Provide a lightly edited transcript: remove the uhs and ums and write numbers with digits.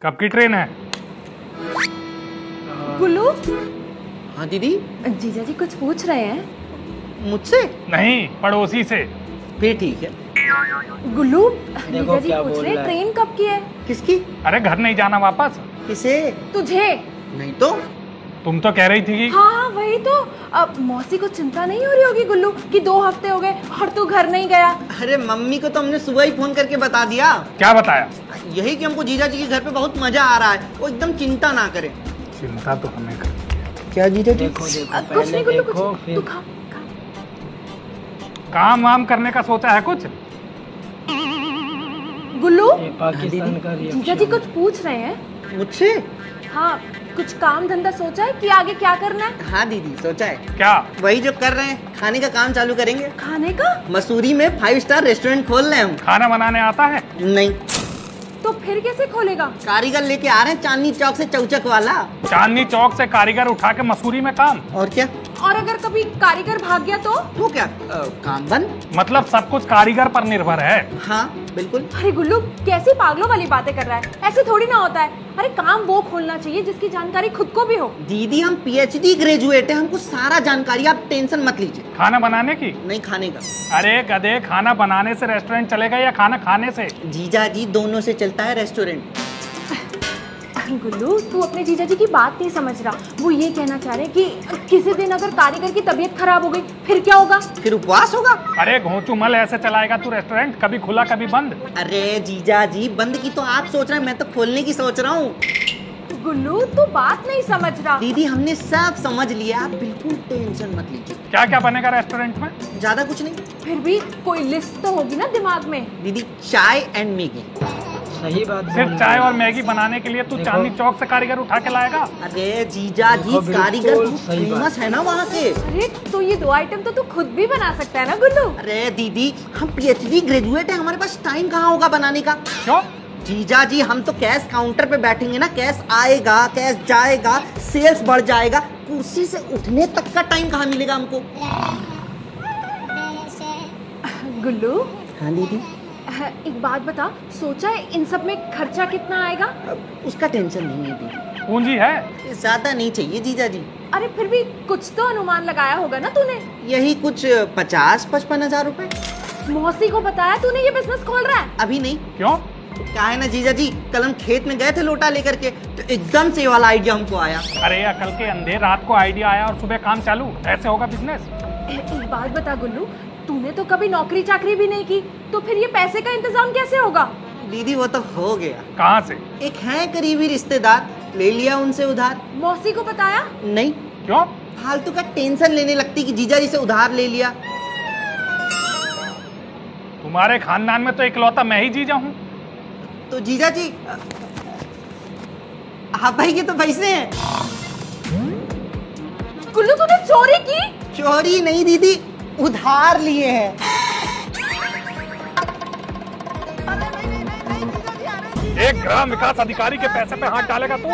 कब की ट्रेन है? गुल्लू। हाँ दीदी। जीजा जी कुछ पूछ रहे हैं मुझसे? नहीं, पड़ोसी से। फिर ठीक है। गुल्लू, जीजा जी पूछ रहे ट्रेन कब की है? किसकी? अरे घर नहीं जाना वापस? किसे? तुझे। नहीं तो तुम तो कह रही थी कि हाँ वही तो। अब मौसी को चिंता नहीं हो रही होगी गुल्लू कि 2 हफ्ते हो गए और तू घर नहीं गया। अरे मम्मी को तो हमने सुबह ही फोन करके बता दिया। क्या बताया? यही कि हमको जीजा जी के घर पे बहुत मजा आ रहा है, वो एकदम चिंता ना करे। चिंता तो हमें करनी है। क्या जीजा जी? कुछ नहीं गुल्लू, कुछ तू खा। काम वाम करने का सोचा है कुछ? गुल्लू, पाकिस्तान का जीजा जी कुछ पूछ रहे हैं मुझसे? हाँ, कुछ काम धंधा सोचा है कि आगे क्या करना है? हाँ दीदी सोचा है। क्या? वही जो कर रहे हैं, खाने का काम चालू करेंगे। खाने का? मसूरी में 5 स्टार रेस्टोरेंट खोल रहे हैं हम। खाना बनाने आता है? नहीं। तो फिर कैसे खोलेगा? कारीगर लेके आ रहे हैं चांदनी चौक से, चौचक वाला। चांदनी चौक से कारीगर उठा के मसूरी में काम? और क्या? और अगर कभी कारीगर भाग गया तो क्या काम बंद? मतलब सब कुछ कारीगर पर निर्भर है? हाँ बिल्कुल। अरे गुल्लू, कैसी पागलों वाली बातें कर रहा है? ऐसे थोड़ी ना होता है। अरे काम वो खोलना चाहिए जिसकी जानकारी खुद को भी हो। दीदी हम PhD ग्रेजुएट हैं, हमको सारा जानकारी, आप टेंशन मत लीजिए। खाना बनाने की? नहीं, खाने का। अरे गधे, खाना बनाने से रेस्टोरेंट चलेगा या खाना खाने से? जीजा जी दोनों से चलता है रेस्टोरेंट। गुल्लू, तू अपने जीजा जी की बात नहीं समझ रहा। वो ये कहना चाह रहे कि किसी दिन अगर कारीगर की तबीयत खराब हो गई फिर क्या होगा? फिर उपवास होगा। अरे घोंचू मल ऐसे चलाएगा तू रेस्टोरेंट? कभी खुला कभी बंद? अरे जीजा जी बंद की तो आप सोच रहे हैं, मैं तो खोलने की सोच रहा हूँ। गुल्लू, तू बात नहीं समझ रहा। दीदी हमने सब समझ लिया, आप बिल्कुल टेंशन मत लीजिए। क्या क्या बनेगा रेस्टोरेंट में? ज्यादा कुछ नहीं। फिर भी कोई लिस्ट तो होगी ना दिमाग में। दीदी चाय एंड मैगी। सही बात। सिर्फ चाय और मैगी बनाने के लिए तू चांदनी चौक से कारीगर उठा के लाएगा? अरे जीजा जी कारीगर बहुत फेमस है ना वहाँ के। अरे तो ये 2 आइटम तो तू खुद भी बना सकता है ना गुल्लू? अरे दीदी हम PhD ग्रेजुएट है, हमारे पास टाइम कहाँ होगा बनाने का। क्यों? जीजा जी हम तो कैश काउंटर पे बैठेंगे ना, कैश आएगा कैश जाएगा, सेल्स बढ़ जाएगा, कुर्सी से उठने तक का टाइम कहाँ मिलेगा हमको। गुल्लू, हाँ दीदी। एक बात बता, सोचा है इन सब में खर्चा कितना आएगा? उसका टेंशन नहीं है दीदी। पूंजी है? ज्यादा नहीं चाहिए जीजा जी। अरे फिर भी कुछ तो अनुमान लगाया होगा ना तूने? यही कुछ 50-55 हजार रुपए। मौसी को बताया तूने ये बिजनेस खोल रहा है? अभी नहीं। क्यों? क्या है ना जीजा जी, कल हम खेत में गए थे लोटा लेकर के, तो एकदम से ये वाला आइडिया हमको आया। अरे अकल के अंधे, रात को आइडिया आया और सुबह काम चालू, ऐसे होगा बिजनेस? एक बात बता गुल्लू, तूने तो कभी नौकरी चाकरी भी नहीं की, तो फिर ये पैसे का इंतजाम कैसे होगा? दीदी वो तो हो गया। कहाँ से? एक है करीबी रिश्तेदार, ले लिया उनसे उधार। मौसी को बताया? नहीं। क्यों? फालतू का टेंशन लेने लगती कि जीजा जी से उधार ले लिया। तुम्हारे खानदान में तो इकलौता मैं ही जीजा हूँ। तो जीजा जी आप भाई के तो पैसे हैं। गुल्लू तूने चोरी की? चोरी नहीं दीदी, उधार लिए हैं। 1 ग्राम विकास अधिकारी के पैसे पे हाथ डालेगा तू?